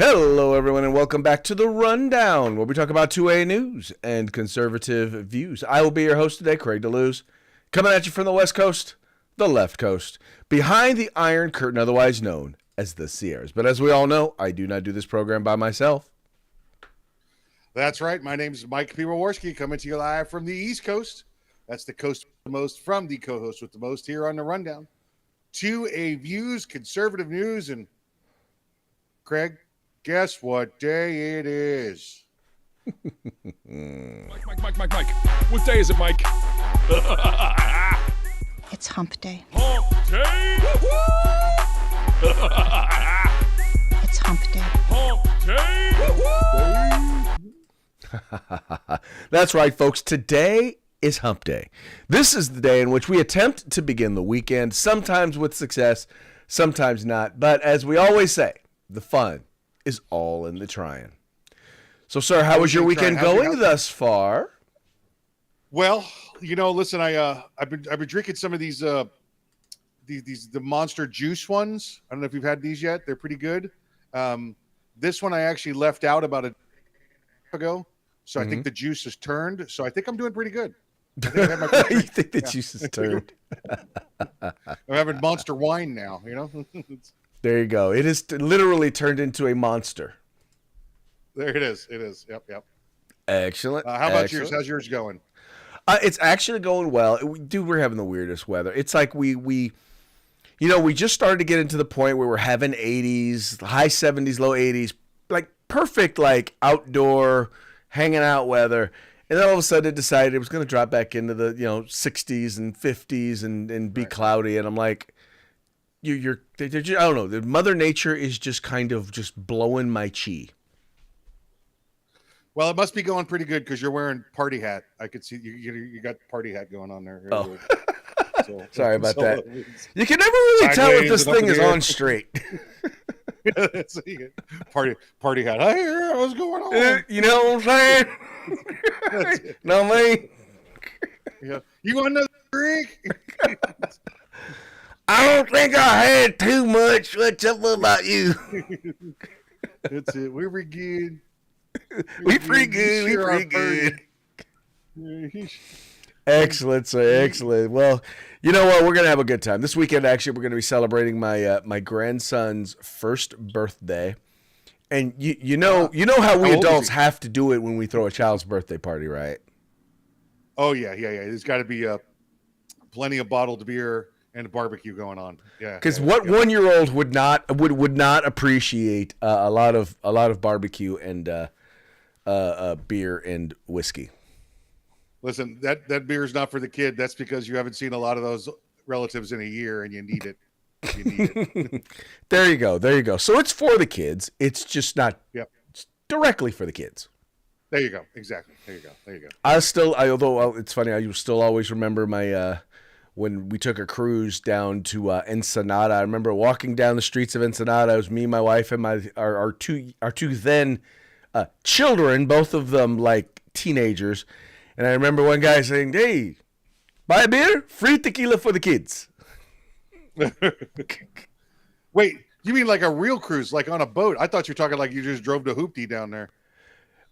Hello, everyone, and welcome back to The Rundown, where we talk about 2A news and conservative views. I will be your host today, Craig DeLuz, coming at you from the West Coast, the left coast, behind the Iron Curtain, otherwise known as the Sierras. But as we all know, I do not do this program by myself. That's right. My name is Mike P. Waworski, coming to you live from the East Coast. That's the coast with the most from the co-host with the most here on The Rundown. 2A views, conservative news, and Craig, guess what day it is? Mike. What day is it, Mike? It's hump day. Hump day! It's hump day. Hump day! That's right, folks. Today is Hump Day. This is the day in which we attempt to begin the weekend, sometimes with success, sometimes not. But as we always say, the fun is all in the trying. So, sir, how was your weekend going thus far? Well, listen, I've been drinking some of these the Monster Juice ones. I don't know if you've had these yet. They're pretty good. This one I actually left out about a ago, so I think the juice has turned. So I think I'm doing pretty good. I think I've had my first You drink. think the juice has turned? I'm having Monster wine now. There you go. It has literally turned into a monster. There it is. It is. Yep. Excellent. How about Excellent. yours? How's yours going? It's actually going well. We're having the weirdest weather. It's like we just started to get into the point where we're having 80s, high 70s, low 80s, like perfect, like outdoor hanging out weather. And then all of a sudden it decided it was going to drop back into the 60s and 50s and be cloudy. And I'm like, I don't know. The Mother Nature is just kind of just blowing my chi. Well, it must be going pretty good because you're wearing party hat. I could see you got party hat going on there. Oh. So, Sorry about that. You can never really tell if this thing is on straight. So you get party hat. I hear what's going on. You know what I'm saying? No, me. Yeah. You want another drink? I don't think I had too much. What's up about you? That's it. We were good. We pretty good. We pretty good. Excellent, sir. Excellent. Well, you know what? We're gonna have a good time this weekend. Actually, we're gonna be celebrating my grandson's first birthday, and you know how we adults have to do it when we throw a child's birthday party, right? Oh yeah. There's got to be plenty of bottled beer and a barbecue going on. Yeah. Because what 1-year-old would not appreciate a lot of barbecue and beer and whiskey. Listen, that beer is not for the kid. That's because you haven't seen a lot of those relatives in a year, and you need it. There you go. So it's for the kids. It's just not it's directly for the kids. There you go. Exactly. There you go. Although it's funny, I still always remember my when we took a cruise down to Ensenada. I remember walking down the streets of Ensenada. It was me, my wife, and our two then children, both of them like teenagers. And I remember one guy saying, "Hey, buy a beer, free tequila for the kids." Wait, you mean like a real cruise, like on a boat? I thought you were talking like you just drove to Hoopty down there.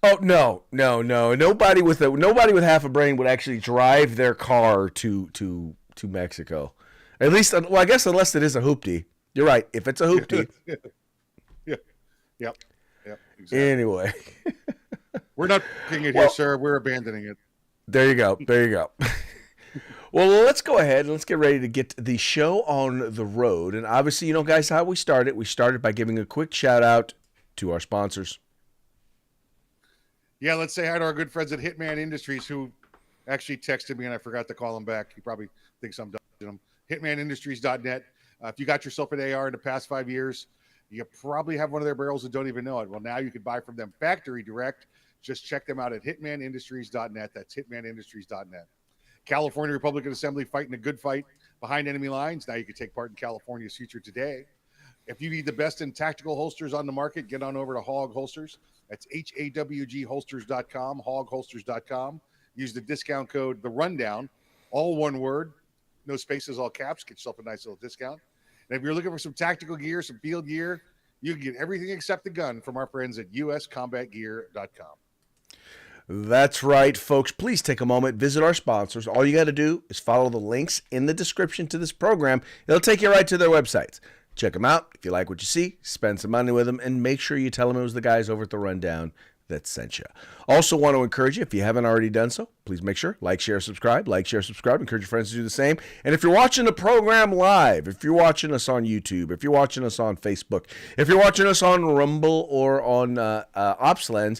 Oh no! Nobody with half a brain would actually drive their car to Mexico. At least, well, I guess unless it is a hoopty. You're right. If it's a hoopty. Yep. Exactly. Anyway, we're not picking it here, sir. We're abandoning it. There you go. Well, let's go ahead and let's get ready to get the show on the road. And obviously, guys, how we started. We started by giving a quick shout out to our sponsors. Yeah, let's say hi to our good friends at Hitman Industries who actually texted me and I forgot to call him back. He probably thinks I'm dodging him. HitmanIndustries.net. If you got yourself an AR in the past 5 years, you probably have one of their barrels and don't even know it. Well, now you can buy from them factory direct. Just check them out at hitmanindustries.net. That's hitmanindustries.net. California Republican Assembly fighting a good fight behind enemy lines. Now you can take part in California's future today. If you need the best in tactical holsters on the market, get on over to Hog Holsters. That's HAWGholsters.com, hogholsters.com. Use the discount code The Rundown, all one word, no spaces, all caps. Get yourself a nice little discount. And if you're looking for some tactical gear, some field gear, You can get everything except the gun from our friends at uscombatgear.com. That's right, folks. Please take a moment, visit our sponsors. All you got to do is follow the links in the description to this program. It'll take you right to their websites. Check them out. If you like what you see, spend some money with them, and make sure you tell them it was the guys over at The Rundown that sent you. Also want to encourage you, if you haven't already done so, please make sure, like, share, subscribe. Like, share, subscribe. Encourage your friends to do the same. And if you're watching the program live, if you're watching us on YouTube, if you're watching us on Facebook, if you're watching us on Rumble or on OpsLens,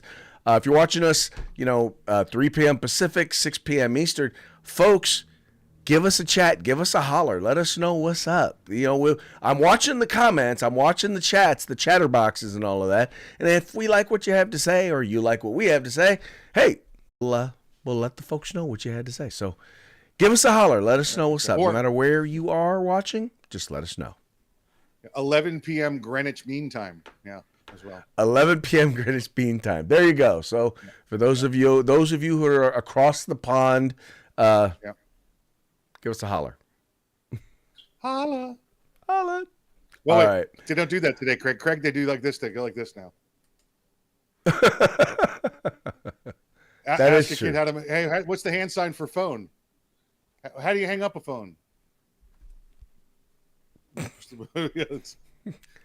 if you're watching us, 3 p.m. Pacific, 6 p.m. Eastern, folks, give us a chat, give us a holler, let us know what's up. I'm watching the comments, I'm watching the chats, the chatter boxes and all of that. And if we like what you have to say or you like what we have to say, hey, we'll let the folks know what you had to say. So give us a holler, let us know what's up. No matter where you are watching, just let us know. 11 p.m. Greenwich Mean Time. Yeah. As well. 11 p.m. Greenwich Mean Time. There you go. So for those of you who are across the pond, give us a holler. Holla. Well, all right. They don't do that today, Craig. Craig, they do like this. They go like this now. That Ask is a true. kid how to. Hey, what's the hand sign for phone? How do you hang up a phone?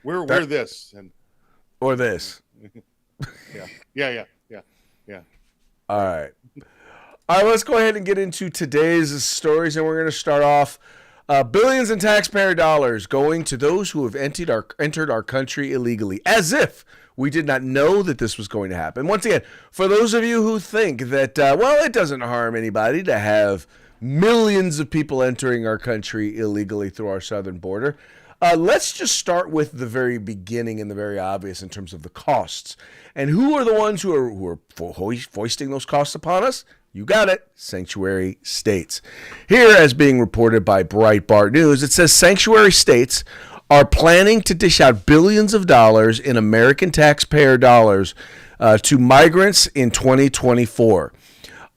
We're this and. Or this. Yeah. All right, let's go ahead and get into today's stories, and we're going to start off billions in taxpayer dollars going to those who have entered our country illegally, as if we did not know that this was going to happen. Once again, for those of you who think that, it doesn't harm anybody to have millions of people entering our country illegally through our southern border, let's just start with the very beginning and the very obvious in terms of the costs. And who are the ones who are foisting those costs upon us? You got it, sanctuary states. Here, as being reported by Breitbart News, it says sanctuary states are planning to dish out billions of dollars in American taxpayer dollars to migrants in 2024,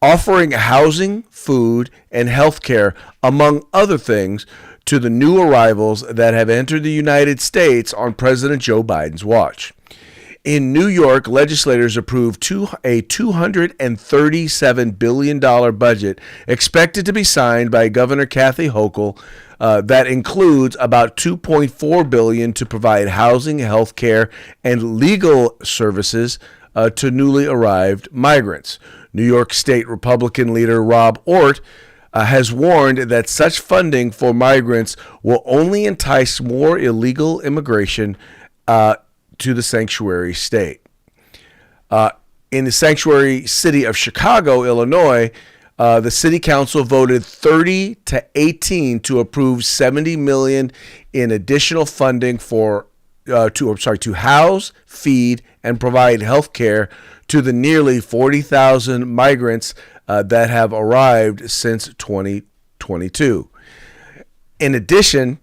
offering housing, food, and health care, among other things, to the new arrivals that have entered the United States on President Joe Biden's watch. In New York, legislators approved a $237 billion budget expected to be signed by Governor Kathy Hochul that includes about $2.4 billion to provide housing, health care, and legal services to newly arrived migrants. New York State Republican leader Rob Ortt has warned that such funding for migrants will only entice more illegal immigration to the sanctuary state. In the sanctuary city of Chicago, Illinois, the city council voted 30-18 to approve $70 million in additional funding to house, feed, and provide health care to the nearly 40,000 migrants that have arrived since 2022. In addition,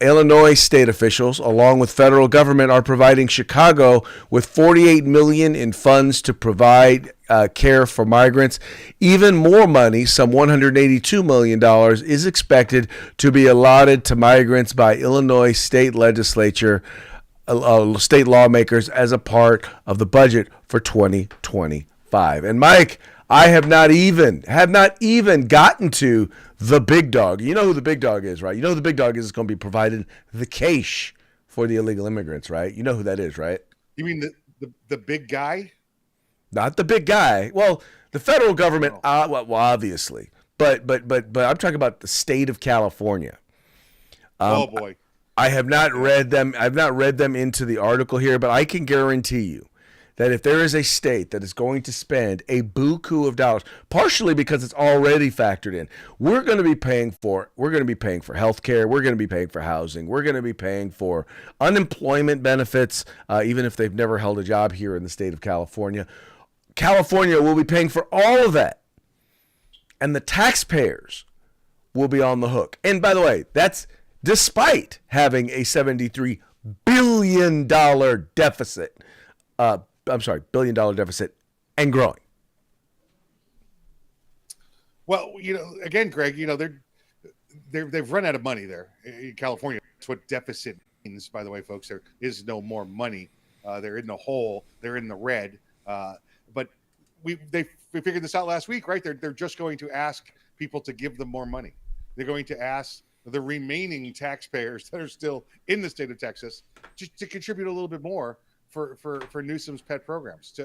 Illinois state officials, along with federal government, are providing Chicago with $48 million in funds to provide care for migrants. Even more money, some $182 million, is expected to be allotted to migrants by Illinois state legislature, state lawmakers, as a part of the budget for 2025. And Mike, I have not even gotten to the big dog. You know who the big dog is, right? You know who the big dog is going to be providing the cash for the illegal immigrants, right? You know who that is, right? You mean the big guy? Not the big guy. Well, the federal government, obviously, but I'm talking about the state of California. Oh boy, I have not read them. I've not read them into the article here, but I can guarantee you that if there is a state that is going to spend a buku of dollars, partially because it's already factored in, we're going to be paying for health care, we're going to be paying for housing, we're going to be paying for unemployment benefits, even if they've never held a job here in the state of California. California will be paying for all of that, and the taxpayers will be on the hook. And by the way, that's despite having a $73 billion deficit. $billion deficit and growing. Well, again, Greg, they've run out of money there in California. That's what deficit by the way, folks, there is no more money. They're in the hole. They're in the red. But we figured this out last week, right? They're just going to ask people to give them more money. They're going to ask the remaining taxpayers that are still in the state of Texas to contribute a little bit more for Newsom's pet programs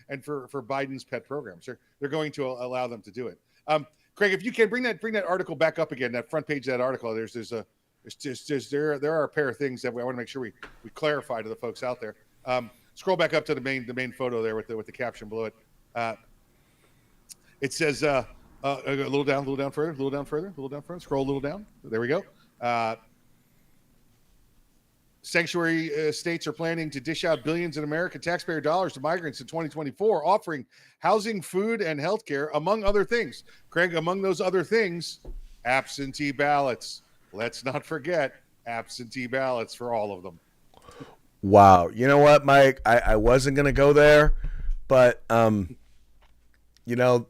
and for Biden's pet programs. They're going to allow them to do it. Craig, if you can bring that article back up again, that front page of that article, there are a pair of things that I want to make sure we clarify to the folks out there. Scroll back up to the main photo there with the caption below it. It says a little down further. Scroll a little down. There we go. Sanctuary states are planning to dish out billions in American taxpayer dollars to migrants in 2024, offering housing, food, and health care, among other things. Craig, among those other things, absentee ballots. Let's not forget absentee ballots for all of them. Wow. You know what, Mike? I wasn't going to go there, but, you know,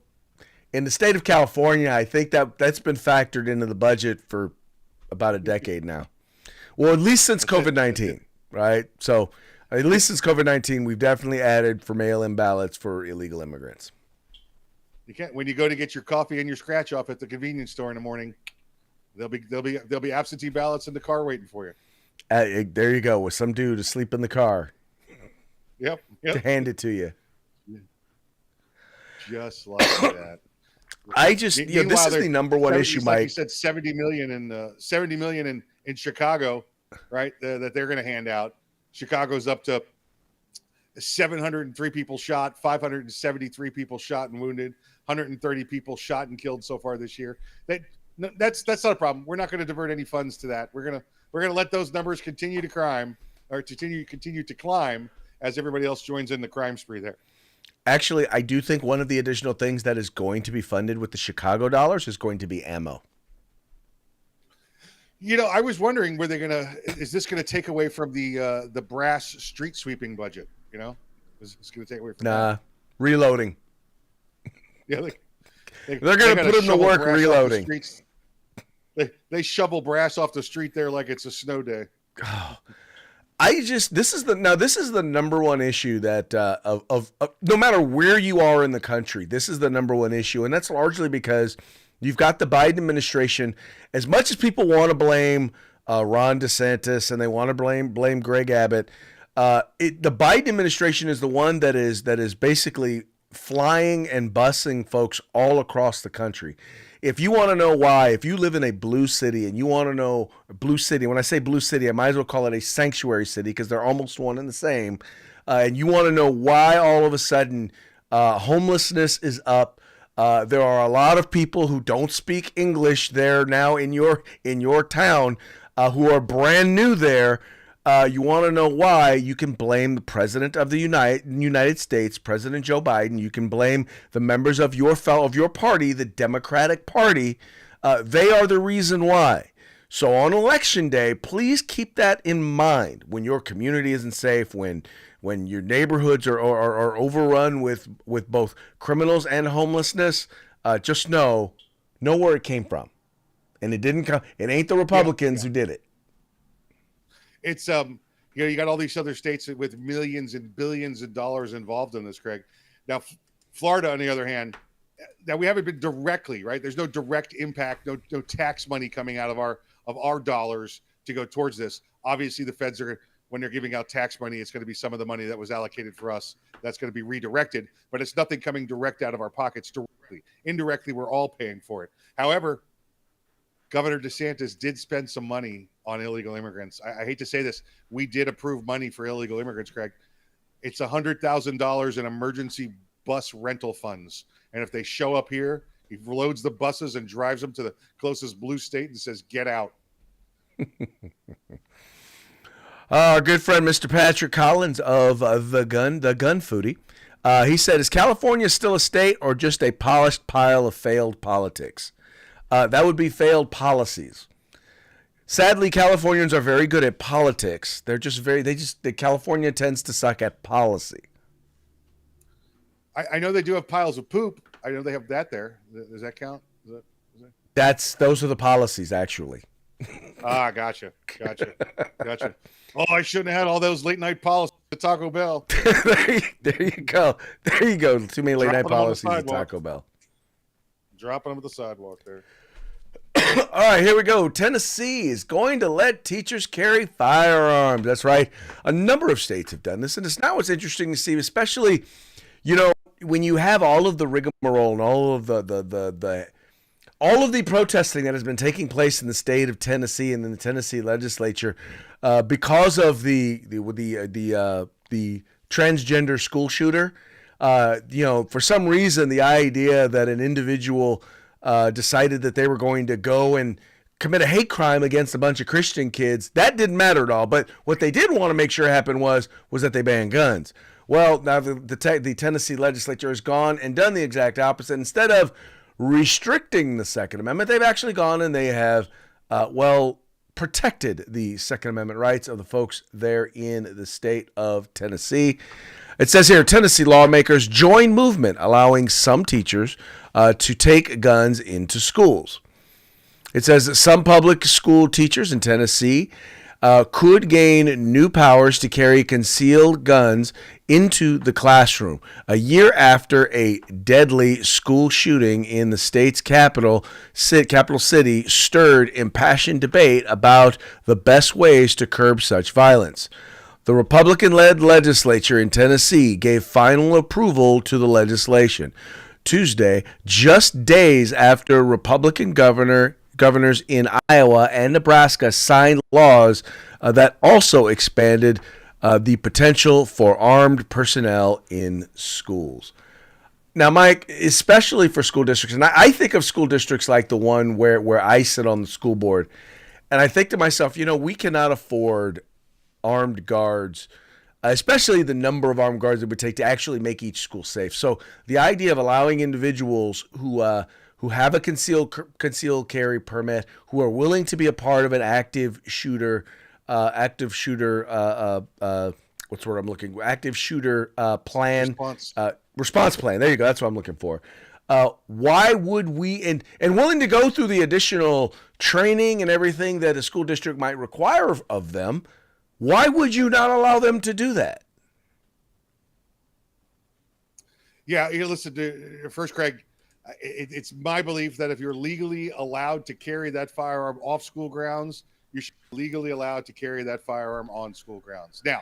in the state of California, I think that's been factored into the budget for about a decade now. Well, at least since COVID-19, right? So at least since COVID-19, we've definitely added for mail-in ballots for illegal immigrants. You can't, when you go to get your coffee and your scratch off at the convenience store in the morning, there'll be absentee ballots in the car waiting for you. There you go, with some dude asleep in the car. Yep. To hand it to you. Just like that. This is the number one issue, Mike. You said 70 million in Chicago, right? That they're going to hand out. Chicago's up to 703 people shot, 573 people shot and wounded, 130 people shot and killed so far this year. That's not a problem. We're not going to divert any funds to that. We're gonna let those numbers continue to climb as everybody else joins in the crime spree there. Actually, I do think one of the additional things that is going to be funded with the Chicago dollars is going to be ammo. You know, I was wondering, is this going to take away from the brass street sweeping budget? You know, is this going to take away from that? Reloading. Yeah, they're going to put them to work reloading. They shovel brass off the street there like it's a snow day. This is the number one issue that of no matter where you are in the country, this is the number one issue, and that's largely because you've got the Biden administration. As much as people want to blame Ron DeSantis and they want to blame Greg Abbott, the Biden administration is the one that is basically flying and busing folks all across the country. If you want to know why, if you live in a blue city and you want to know blue city, when I say blue city, I might as well call it a sanctuary city because they're almost one and the same. And you want to know why all of a sudden homelessness is up. There are a lot of people who don't speak English there now in your town who are brand new there. You want to know why? You can blame the president of the United States, President Joe Biden. You can blame the members of your party, the Democratic Party. They are the reason why. So on election day, please keep that in mind. When your community isn't safe, when your neighborhoods are overrun with both criminals and homelessness, just know where it came from, and it didn't come. It ain't the Republicans who did it. It's you got all these other states with millions and billions of dollars involved in this, Craig. Now, Florida, on the other hand, now we haven't been directly, right? There's no direct impact, no tax money coming out of our dollars to go towards this. Obviously, the feds are, when they're giving out tax money, it's going to be some of the money that was allocated for us that's going to be redirected, but it's nothing coming direct out of our pockets directly. Indirectly, we're all paying for it. However, Governor DeSantis did spend some money on illegal immigrants. I hate to say this. We did approve money for illegal immigrants, Craig. It's $100,000 in emergency bus rental funds. And if they show up here, he loads the buses and drives them to the closest blue state and says, get out. Our good friend, Mr. Patrick Collins of the Gun Foodie. He said, is California still a state or just a polished pile of failed politics? That would be failed policies. Sadly, Californians are very good at politics. California tends to suck at policy. I know they do have piles of poop. I know they have that there. Does that count? Those are the policies, actually. Ah, gotcha. Oh, I shouldn't have had all those late night policies at Taco Bell. There you go. There you go. Too many late night Dropping them on the policies at sidewalk. Taco Bell. Dropping them at the sidewalk there. All right, here we go. Tennessee is going to let teachers carry firearms. That's right. A number of states have done this, and it's now what's interesting to see, especially, when you have all of the rigmarole and all of all of the protesting that has been taking place in the state of Tennessee and in the Tennessee legislature, because of the transgender school shooter. For some reason, the idea that an individual decided that they were going to go and commit a hate crime against a bunch of Christian kids, that didn't matter at all. But what they did want to make sure happened was that they banned guns. Well, now the Tennessee legislature has gone and done the exact opposite. Instead of restricting the Second Amendment, they've actually gone and they have, protected the Second Amendment rights of the folks there in the state of Tennessee. It says here, Tennessee lawmakers join movement allowing some teachers to take guns into schools. It says that some public school teachers in Tennessee could gain new powers to carry concealed guns into the classroom a year after a deadly school shooting in the state's capital city stirred impassioned debate about the best ways to curb such violence. The Republican-led legislature in Tennessee gave final approval to the legislation Tuesday, just days after Republican governors in Iowa and Nebraska signed laws that also expanded the potential for armed personnel in schools. Now, Mike, especially for school districts, and I think of school districts like the one where I sit on the school board, and I think to myself, we cannot afford armed guards, especially the number of armed guards it would take to actually make each school safe. So the idea of allowing individuals who have a concealed carry permit, who are willing to be a part of an active shooter plan, response plan. There you go. That's what I'm looking for. Why would we, and willing to go through the additional training and everything that a school district might require of them, why would you not allow them to do that? Yeah, listen to first, Craig. It's my belief that if you're legally allowed to carry that firearm off school grounds, you should be legally allowed to carry that firearm on school grounds. Now,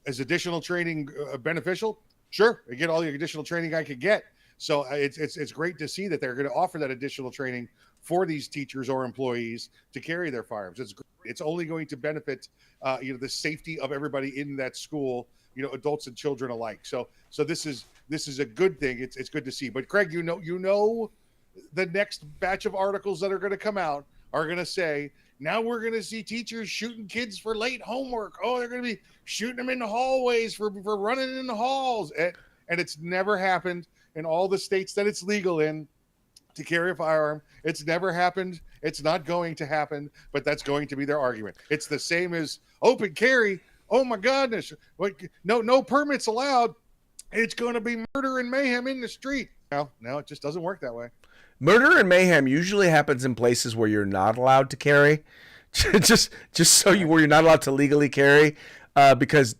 is additional training beneficial? Sure, I get all the additional training I could get. So it's great to see that they're going to offer that additional training for these teachers or employees to carry their firearms. It's only going to benefit the safety of everybody in that school, adults and children alike. So this is a good thing. It's good to see. But Craig, you know, the next batch of articles that are going to come out are going to say, now we're going to see teachers shooting kids for late homework. Oh, they're going to be shooting them in the hallways for running in the halls. And it's never happened in all the states that it's legal in to carry a firearm. It's never happened. It's not going to happen, but that's going to be their argument. It's the same as open carry. Oh my goodness. No permits allowed. It's going to be murder and mayhem in the street. No, it just doesn't work that way. Murder and mayhem usually happens in places where you're not allowed to carry, just where you're not allowed to legally carry, because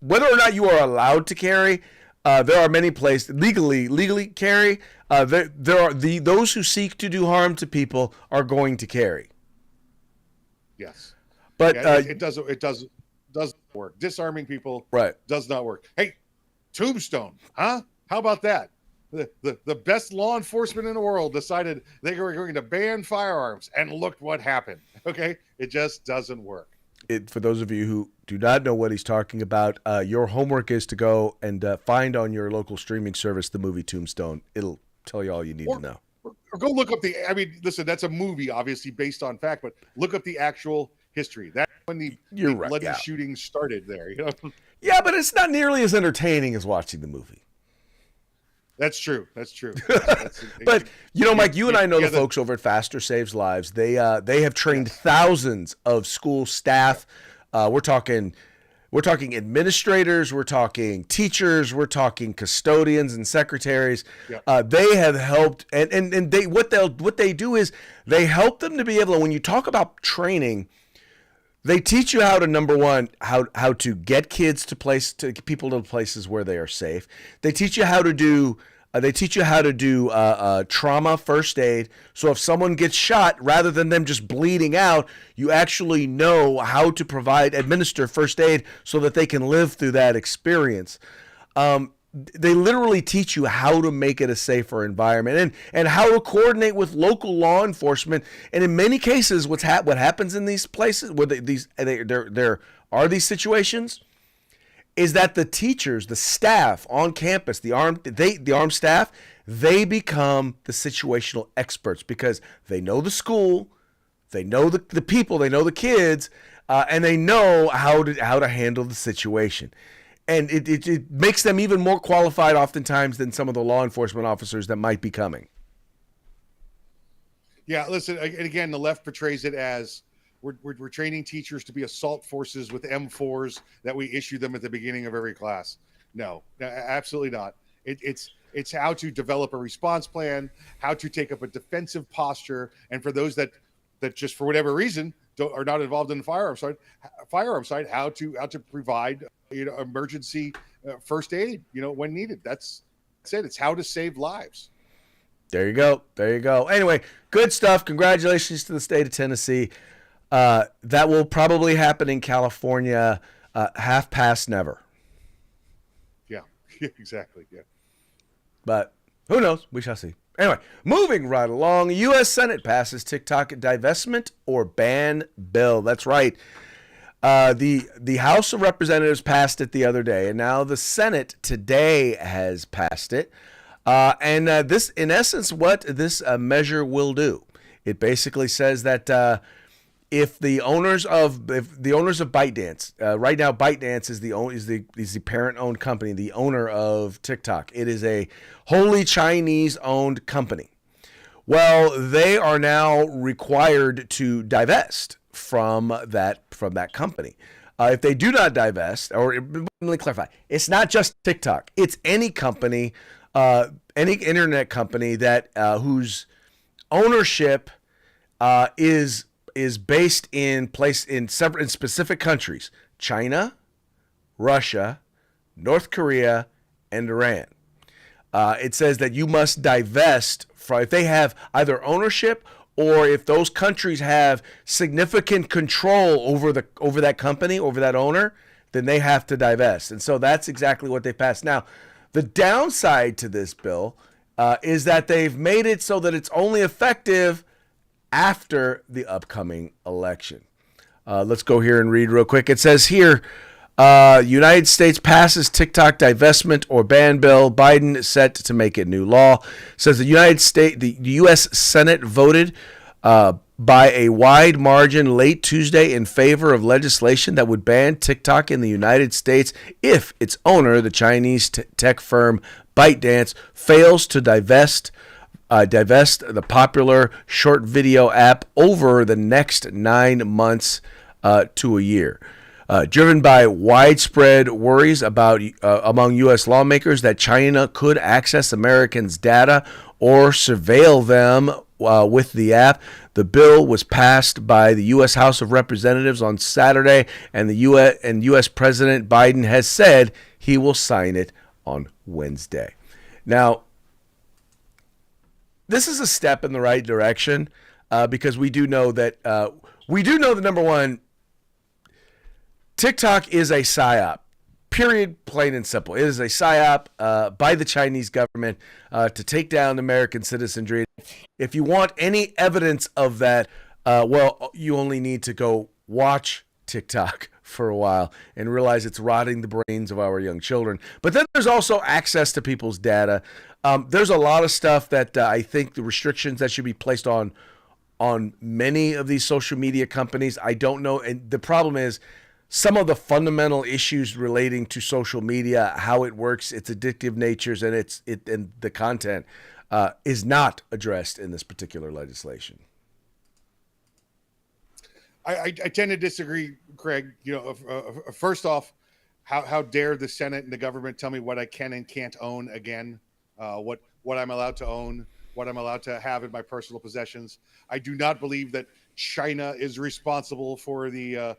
whether or not you are allowed to carry, there are many places legally carry. There are those who seek to do harm to people are going to carry. Yes, but it doesn't work. Disarming people does not work. Hey, Tombstone, huh? How about that? The best law enforcement in the world decided they were going to ban firearms, and look what happened. Okay, it just doesn't work. For those of you who do not know what he's talking about, your homework is to go and find on your local streaming service the movie Tombstone. It'll tell you all you need to know. Or go look up listen, that's a movie obviously based on fact, but look up the actual history. That's when the bloody shooting started there. Yeah, but it's not nearly as entertaining as watching the movie. That's true. But Mike, you and I know the folks over at Faster Saves Lives. They have trained thousands of school staff. We're talking We're talking administrators, we're talking teachers, we're talking custodians and secretaries. Yep. They have helped, and they what they do is they help them to be able to. When you talk about training, they teach you how to, number one, how to get kids to people to places where they are safe. They teach you how to do. Trauma first aid. So if someone gets shot, rather than them just bleeding out, you actually know how to administer first aid so that they can live through that experience. They literally teach you how to make it a safer environment and how to coordinate with local law enforcement. And in many cases, what happens in these places where there are these situations is that the teachers, the staff on campus, the armed staff, they become the situational experts because they know the school, they know the people, they know the kids, and they know how to handle the situation. And it makes them even more qualified oftentimes than some of the law enforcement officers that might be coming. Yeah, listen, again, the left portrays it as we're training teachers to be assault forces with M4s that we issue them at the beginning of every class. No, absolutely not. It's how to develop a response plan, how to take up a defensive posture, and for those that just for whatever reason are not involved in the firearm side, how to provide emergency first aid when needed. That's it. It's how to save lives. There you go. Anyway, good stuff. Congratulations to the state of Tennessee. That will probably happen in California half past never. Yeah, exactly. Yeah. But who knows? We shall see. Anyway, moving right along, U.S. Senate passes TikTok divestment or ban bill. That's right. The House of Representatives passed it the other day, and now the Senate today has passed it. And this, in essence, what this measure will do, it basically says that if the owners of ByteDance, right now ByteDance is the parent-owned company, the owner of TikTok. It is a wholly Chinese-owned company. Well, they are now required to divest from that company. If they do not divest, or let me clarify, it's not just TikTok. It's any company, any internet company that whose ownership is based in specific countries: China, Russia, North Korea, and Iran. It says that you must divest if they have either ownership or if those countries have significant control over that company, over that owner, then they have to divest. And so that's exactly what they passed. Now, the downside to this bill is that they've made it so that it's only effective after the upcoming election. Let's go here and read real quick. It says here, United States passes TikTok divestment or ban bill. Biden is set to make it new law. It says the U.S. Senate voted by a wide margin late Tuesday in favor of legislation that would ban TikTok in the United States if its owner, the Chinese tech firm ByteDance, fails to divest the popular short video app over the next 9 months to a year. Driven by widespread worries about among U.S. lawmakers that China could access Americans' data or surveil them with the app, the bill was passed by the U.S. House of Representatives on Saturday, and U.S. President Biden has said he will sign it on Wednesday. Now, this is a step in the right direction because we do know that number one, TikTok is a psyop, period, plain and simple. It is a psyop by the Chinese government to take down American citizenry. If you want any evidence of that, you only need to go watch TikTok for a while and realize it's rotting the brains of our young children. But then there's also access to people's data. There's a lot of stuff that I think the restrictions that should be placed on many of these social media companies. I don't know. And the problem is some of the fundamental issues relating to social media, how it works, its addictive natures, and and the content is not addressed in this particular legislation. I tend to disagree, Craig. First off, how dare the Senate and the government tell me what I can and can't own again? What I'm allowed to own, what I'm allowed to have in my personal possessions. I do not believe that China is responsible for the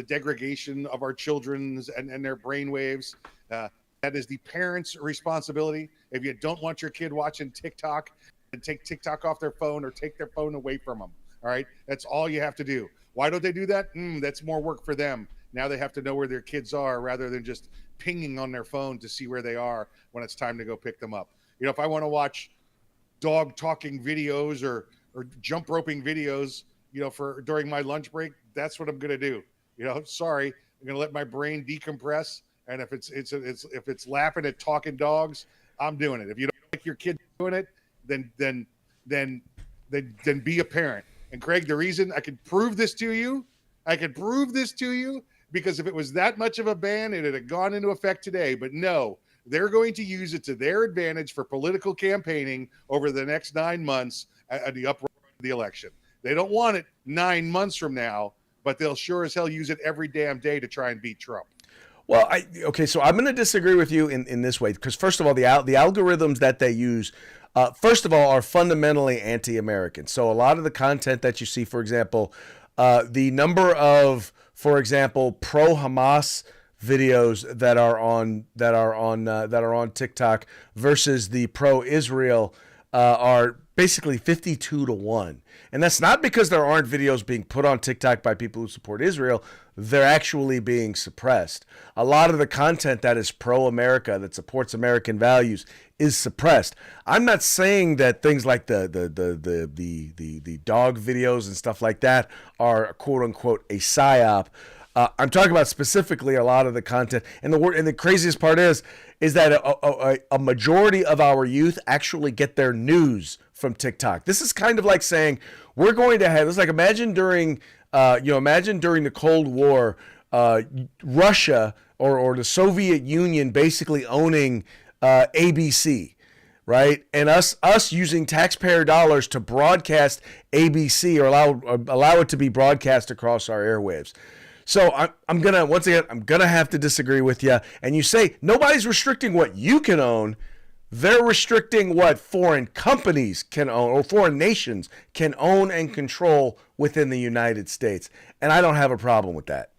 degradation of our children's and their brain waves. That is the parents' responsibility. If you don't want your kid watching TikTok, and take TikTok off their phone or take their phone away from them. All right, that's all you have to do. Why don't they do that? That's more work for them. Now they have to know where their kids are rather than just pinging on their phone to see where they are when it's time to go pick them up. If I want to watch dog talking videos or jump roping videos, for during my lunch break, that's what I'm going to do. Sorry, I'm going to let my brain decompress. And if it's lapping at talking dogs, I'm doing it. If you don't like your kid doing it, then be a parent. And Craig, the reason I could prove this to you, because if it was that much of a ban, it had gone into effect today. But no, they're going to use it to their advantage for political campaigning over the next 9 months at the upright of the election. They don't want it 9 months from now, but they'll sure as hell use it every damn day to try and beat Trump. Well, so I'm going to disagree with you in this way, because first of all, the algorithms that they use, first of all, are fundamentally anti-American. So a lot of the content that you see, for example, the number of, for example, pro-Hamas videos that are on TikTok versus the pro-Israel are basically 52-1. And that's not because there aren't videos being put on TikTok by people who support Israel. They're actually being suppressed. A lot of the content that is pro-America, that supports American values, is suppressed. I'm not saying that things like the dog videos and stuff like that are quote unquote a psyop. I'm talking about specifically a lot of the content, and the craziest part is that a majority of our youth actually get their news from TikTok. This is kind of like saying we're going to have. It's like imagine during the Cold War, Russia or the Soviet Union basically owning ABC. Right, and us using taxpayer dollars to broadcast ABC or allow it to be broadcast across our airwaves. So I'm gonna have to disagree with you. And you say nobody's restricting what you can own; they're restricting what foreign companies can own or foreign nations can own and control within the United States. And I don't have a problem with that.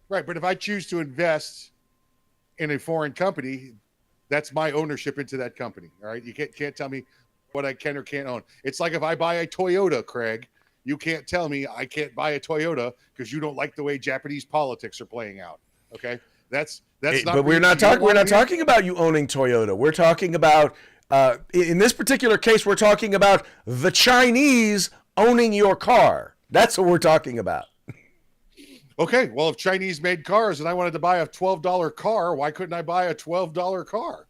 Right, but if I choose to invest in a foreign company, that's my ownership into that company. All right, you can't tell me what I can or can't own. It's like if I buy a Toyota, Craig. You can't tell me I can't buy a Toyota because you don't like the way Japanese politics are playing out. Okay, that's not. But we're not talking about you owning Toyota. We're talking about in this particular case, we're talking about the Chinese owning your car. That's what we're talking about. Okay, well, if Chinese made cars and I wanted to buy a $12 car, why couldn't I buy a $12 car?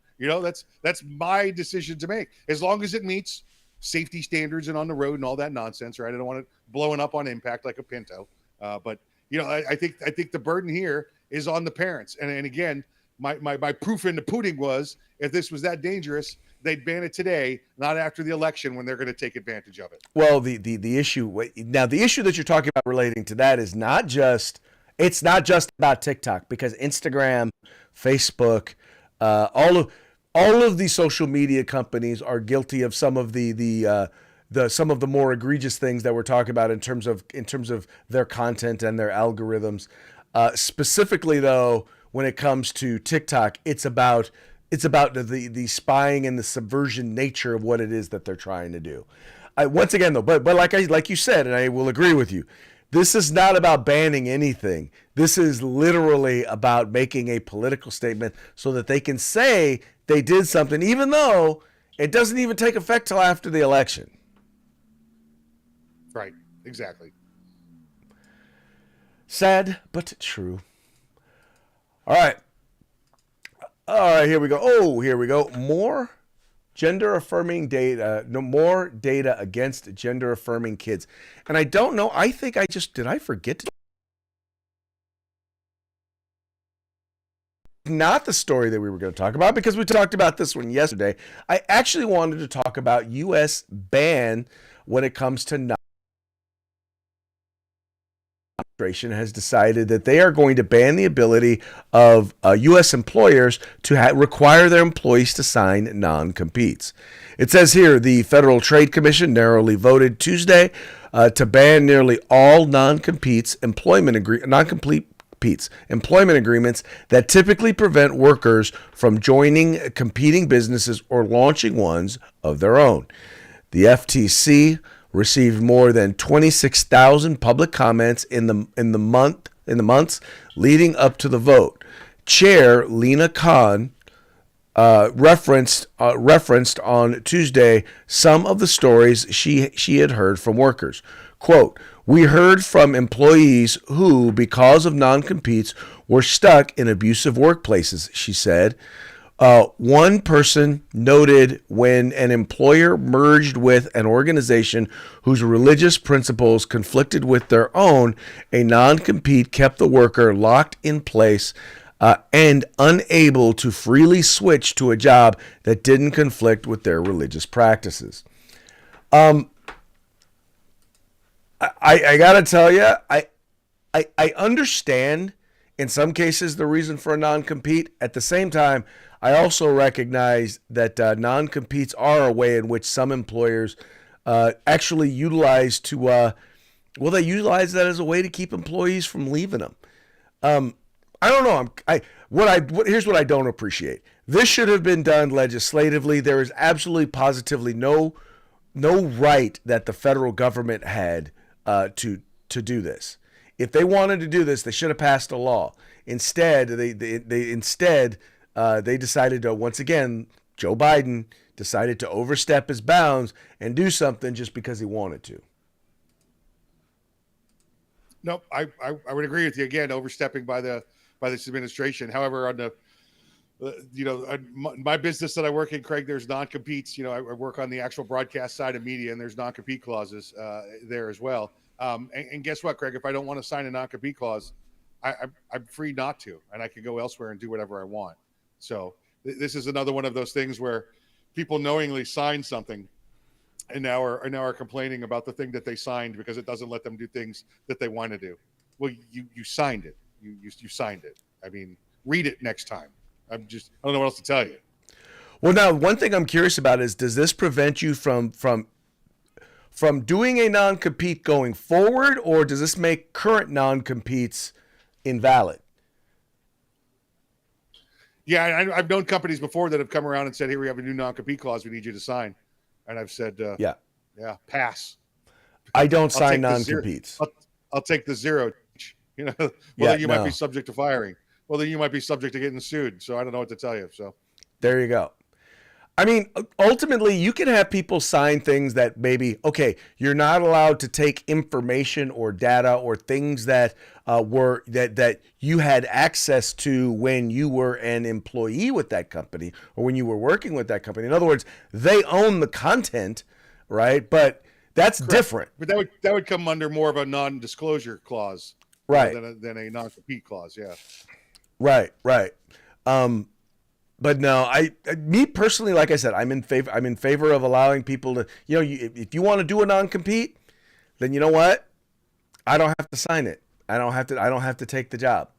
That's my decision to make. As long as it meets safety standards and on the road and all that nonsense, right? I don't want it blowing up on impact like a Pinto. But I think the burden here is on the parents. And again, my proof in the pudding was if this was that dangerous, they'd ban it today, not after the election when they're going to take advantage of it. Well, the issue that you're talking about relating to that is not just about TikTok, because Instagram, Facebook, all of these social media companies are guilty of some of the some of the more egregious things that we're talking about in terms of their content and their algorithms. Specifically, though, when it comes to TikTok, it's about the spying and the subversion nature of what it is that they're trying to do. Once again, though, but like you said, and I will agree with you, this is not about banning anything. This is literally about making a political statement so that they can say they did something, even though it doesn't even take effect till after the election. Right, exactly. Sad, but true. All right, here we go. Oh, here we go. More gender-affirming data, more data against gender-affirming kids. And I don't know, I think did I forget to? Not the story that we were going to talk about, because we talked about this one yesterday. I actually wanted to talk about U.S. ban when it comes to administration has decided that they are going to ban the ability of U.S. employers to require their employees to sign non-competes. It says here the Federal Trade Commission narrowly voted Tuesday to ban nearly all non-competes employment agreements that typically prevent workers from joining competing businesses or launching ones of their own. The FTC received more than 26,000 public comments in the months leading up to the vote. Chair Lena Khan referenced on Tuesday some of the stories she had heard from workers. Quote, "We heard from employees who, because of non-competes, were stuck in abusive workplaces," she said. One person noted when an employer merged with an organization whose religious principles conflicted with their own, a non-compete kept the worker locked in place and unable to freely switch to a job that didn't conflict with their religious practices. I gotta tell you, I understand in some cases the reason for a non-compete. At the same time, I also recognize that non-competes are a way in which some employers actually utilize they utilize that as a way to keep employees from leaving them. I don't know. Here's what I don't appreciate. This should have been done legislatively. There is absolutely positively no right that the federal government had to do this. If they wanted to do this, they should have passed a law. Instead, they decided to, once again, Joe Biden decided to overstep his bounds and do something just because he wanted to. No, I would agree with you again. Overstepping by this administration. However, on my business that I work in, Craig, there's non-competes. I work on the actual broadcast side of media, and there's non-compete clauses there as well. And guess what, Craig? If I don't want to sign a non-compete clause, I'm free not to, and I can go elsewhere and do whatever I want. So this is another one of those things where people knowingly sign something and now are complaining about the thing that they signed because it doesn't let them do things that they want to do. Well, you signed it. You signed it. I mean, read it next time. I don't know what else to tell you. Well, now, one thing I'm curious about is, does this prevent you from doing a non-compete going forward, or does this make current non-competes invalid? Yeah, I've known companies before that have come around and said, "Here, we have a new non-compete clause we need you to sign," and I've said, "Yeah, pass." I don't sign non-competes. I'll take the zero. Then you might be subject to firing. Well, then you might be subject to getting sued. So I don't know what to tell you. So there you go. I mean, ultimately, you can have people sign things that maybe, okay, you're not allowed to take information or data or things that that you had access to when you were an employee with that company or when you were working with that company. In other words, they own the content, right? But that's correct. Different. But that would come under more of a non-disclosure clause, right? Than a non-compete clause. Yeah. Right. But no, me personally, like I said, I'm in favor of allowing people to, if you want to do a non-compete, then you know what? I don't have to sign it. I don't have to take the job.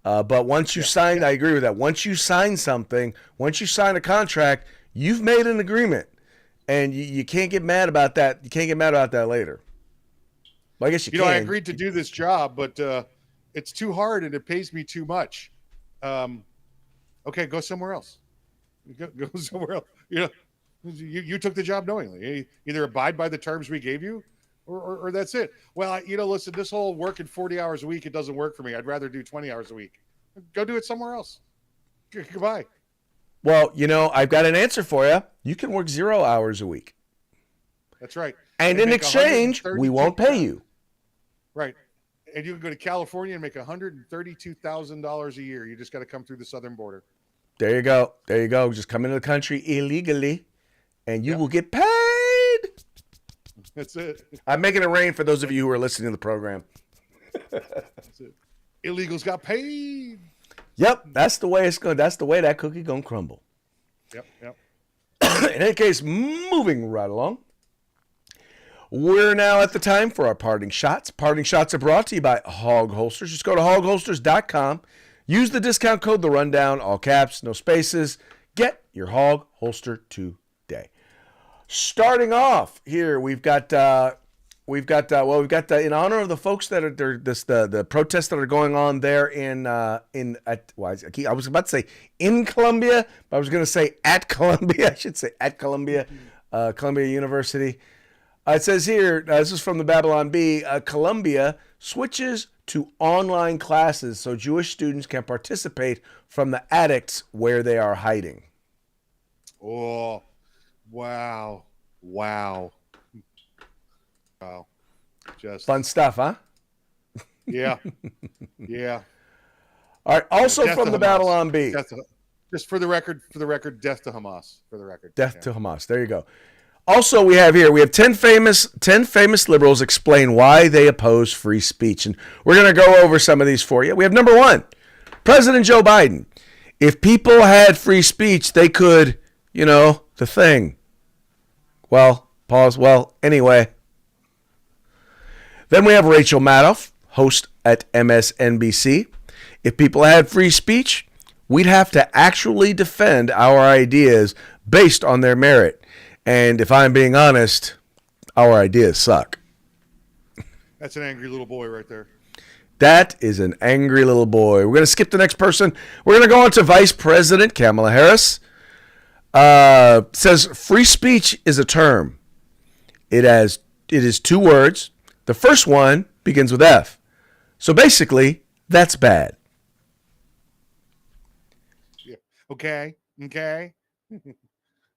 But once you sign, I agree with that. Once you sign something, once you sign a contract, you've made an agreement, and you can't get mad about that. You can't get mad about that later. Well, I guess you can. I agreed to do this job, but it's too hard and it pays me too much. Okay, go somewhere else. Go somewhere else. You took the job knowingly. Either abide by the terms we gave you, or that's it. Well, listen, this whole working 40 hours a week, it doesn't work for me. I'd rather do 20 hours a week. Go do it somewhere else. Goodbye. Well, I've got an answer for you. You can work 0 hours a week. That's right. And in exchange, we won't pay you. Right. And you can go to California and make $132,000 a year. You just got to come through the southern border. There you go. Just come into the country illegally, and you will get paid. That's it. I'm making it rain for those of you who are listening to the program. That's it. Illegals got paid. Yep, that's the way it's going. That's the way that cookie gonna crumble. Yep. In any case, moving right along. We're now at the time for our parting shots. Parting shots are brought to you by Hog Holsters. Just go to hogholsters.com. Use the discount code The Rundown, all caps, no spaces. Get your Hog Holster today. Starting off here, we've got in honor of the folks that are the protests that are going on there I was about to say in Columbia, but I was going to say at Columbia. I should say at Columbia, Columbia University. It says here, this is from the Babylon Bee, Columbia switches to online classes so Jewish students can participate from the attics where they are hiding. Oh, wow. Just fun stuff, huh? Yeah. All right. Also Death from to the Hamas. Babylon Bee. Just for the record, death to Hamas. For the record. Death to Hamas. There you go. Also, we have 10 famous liberals explain why they oppose free speech. And we're going to go over some of these for you. We have number 1, President Joe Biden. If people had free speech, they could, the thing. Well, pause. Well, anyway. Then we have Rachel Maddow, host at MSNBC. If people had free speech, we'd have to actually defend our ideas based on their merit. And if I'm being honest, our ideas suck. That's an angry little boy right there. That is an angry little boy. We're going to skip the next person. We're going to go on to Vice President Kamala Harris. Says free speech is a term. It is 2 words. The first one begins with F. So basically, that's bad. Yeah. Okay.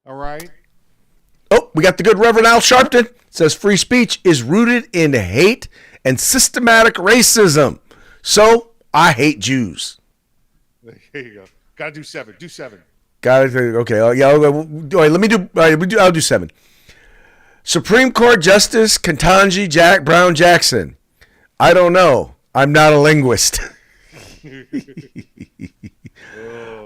All right. Oh, we got the good Reverend Al Sharpton. Says free speech is rooted in hate and systematic racism. So I hate Jews. There you go. Got to do 7. Do 7. Got it. Okay. Oh, yeah. I'll do 7. Supreme Court Justice Ketanji Brown Jackson. I don't know. I'm not a linguist.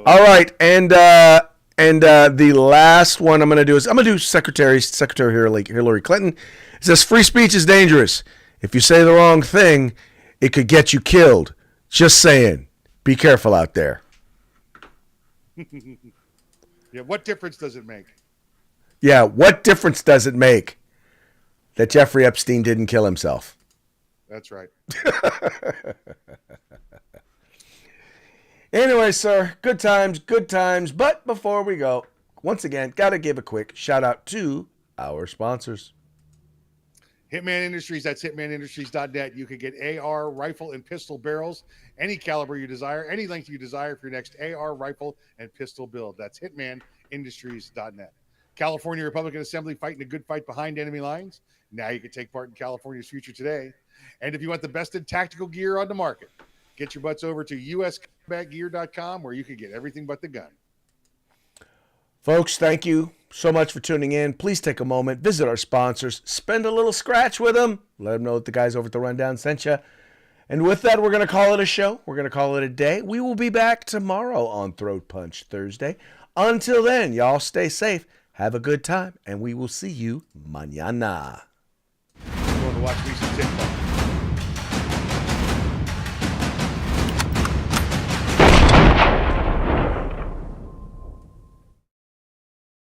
All right, and the last one I'm going to do is Secretary Hillary Clinton. It says free speech is dangerous. If you say the wrong thing, it could get you killed. Just saying. Be careful out there. Yeah, what difference does it make? Yeah, what difference does it make that Jeffrey Epstein didn't kill himself? That's right. Anyway, sir, good times. But before we go, once again, got to give a quick shout out to our sponsors. Hitman Industries, that's hitmanindustries.net. You can get AR, rifle, and pistol barrels, any caliber you desire, any length you desire for your next AR, rifle, and pistol build. That's hitmanindustries.net. California Republican Assembly fighting a good fight behind enemy lines. Now you can take part in California's future today. And if you want the best in tactical gear on the market, get your butts over to uscombatgear.com where you can get everything but the gun. Folks, thank you so much for tuning in. Please take a moment, visit our sponsors, spend a little scratch with them, let them know that the guys over at The Rundown sent you. And with that, we're going to call it a show. We're going to call it a day. We will be back tomorrow on Throat Punch Thursday. Until then, y'all stay safe, have a good time, and we will see you mañana. I'm going to watch me some TikTok.